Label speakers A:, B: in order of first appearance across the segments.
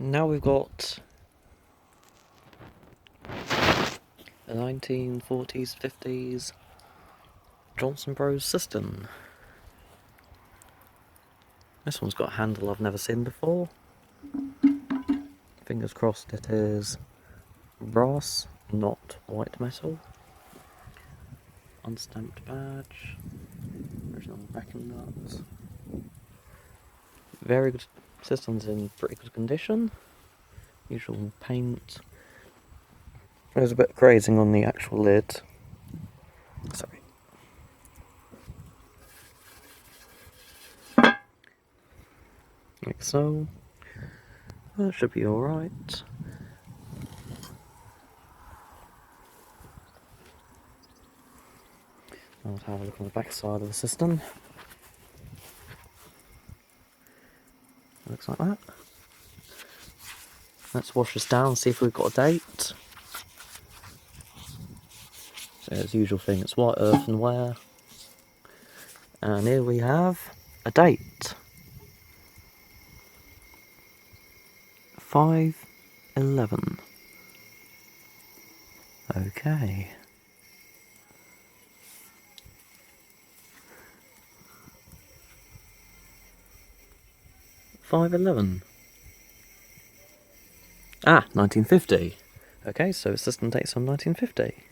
A: Now we've got a 1940s, 50s Johnson Bros Cistern. This one's got a handle I've never seen before. Fingers crossed it is brass, not white metal. Unstamped badge. Original backing nuts. Very good. Cistern's in pretty good condition. Usual paint. There's a bit of grazing on the actual lid. Sorry. Like so. That should be alright. I'll have a look on the back side of the Cistern. Looks like that. Let's wash this down and see if we've got a date. So as usual thing, it's white earthenware. And here we have a date. 5/11. Okay. $5.11. 1950. Okay, so Cistern dates on 1950.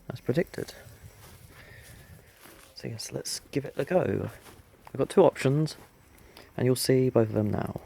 A: As predicted. So yes, let's give it a go. I've got two options, and you'll see both of them now.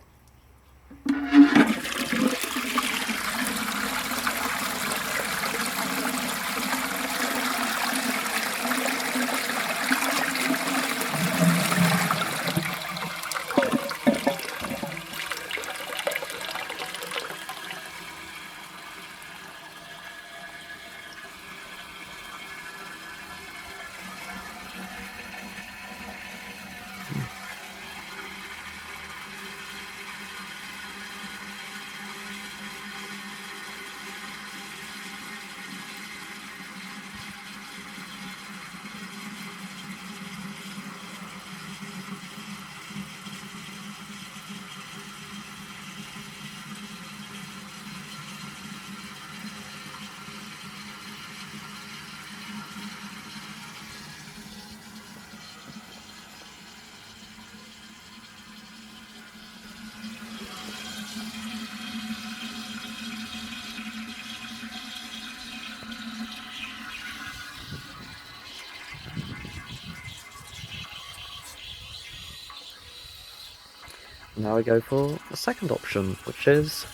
A: Now we go for the second option, which is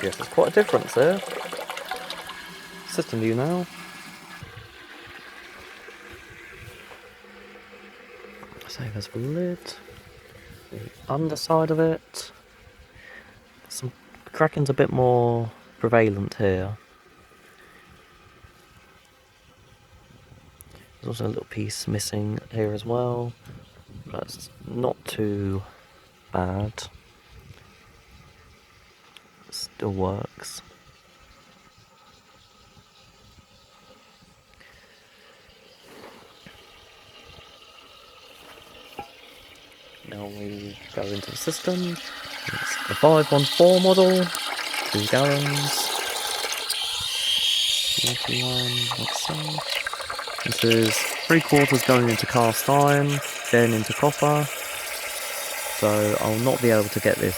A: yes, there's quite a difference there. Cistern view now. So there's the lid, the underside of it. Some cracking's a bit more prevalent here. There's also a little piece missing here as well, but it's not too bad. It still works. Now we go into the Cistern. It's the 514 model, 2 gallons. 41, like so. This is 3/4 going into cast iron, then into copper. So I'll not be able to get this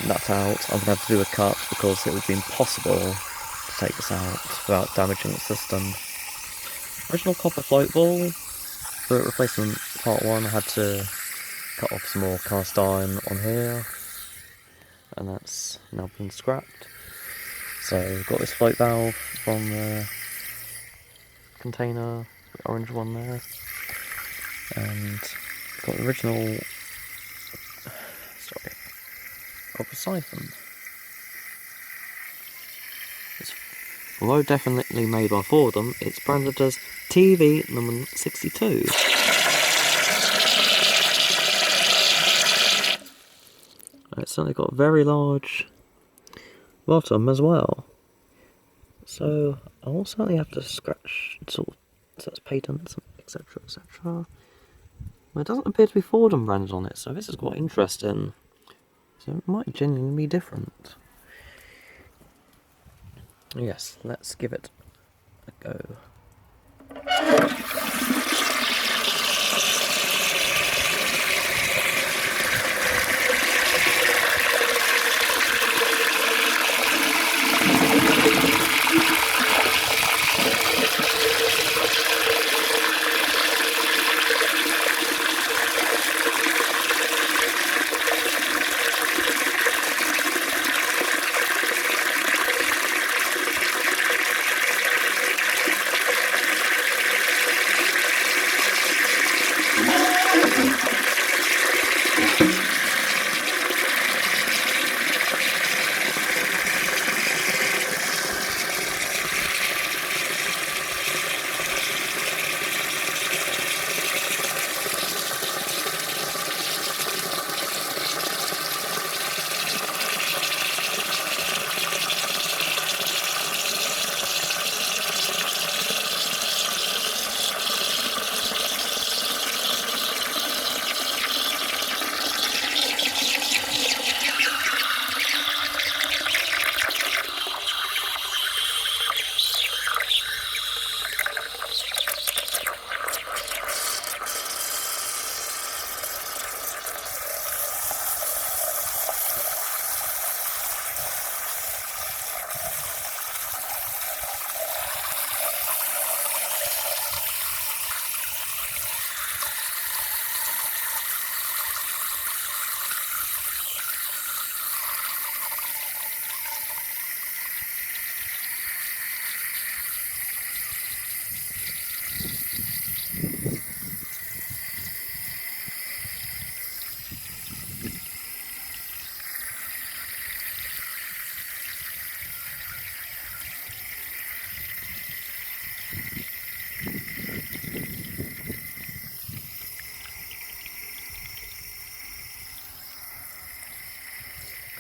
A: nut out. I'm going to have to do a cut because it would be impossible to take this out without damaging the Cistern. Original copper float ball. For replacement part 1 I had to cut off some more cast iron on here. And that's now been scrapped. So we've got this float valve from the container, the orange one there, and got the original copper siphon. Although definitely made by Fordham, it's branded as TV number 62. It's certainly got a very large bottom as well. So I will certainly have to scratch sort of such patents, etc., etc. There doesn't appear to be Fordham branded on it, so this is quite interesting. So it might genuinely be different. Yes, let's give it a go.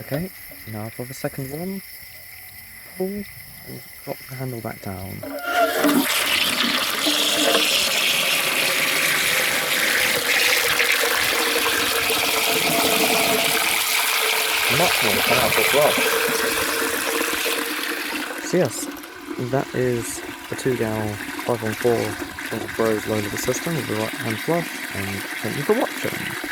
A: Okay, now for the second one, pull and drop the handle back down. Much more powerful brush. So yes, that is the 2-gal 5-on-4 Bros load of the Cistern with the right hand flush, and thank you for watching.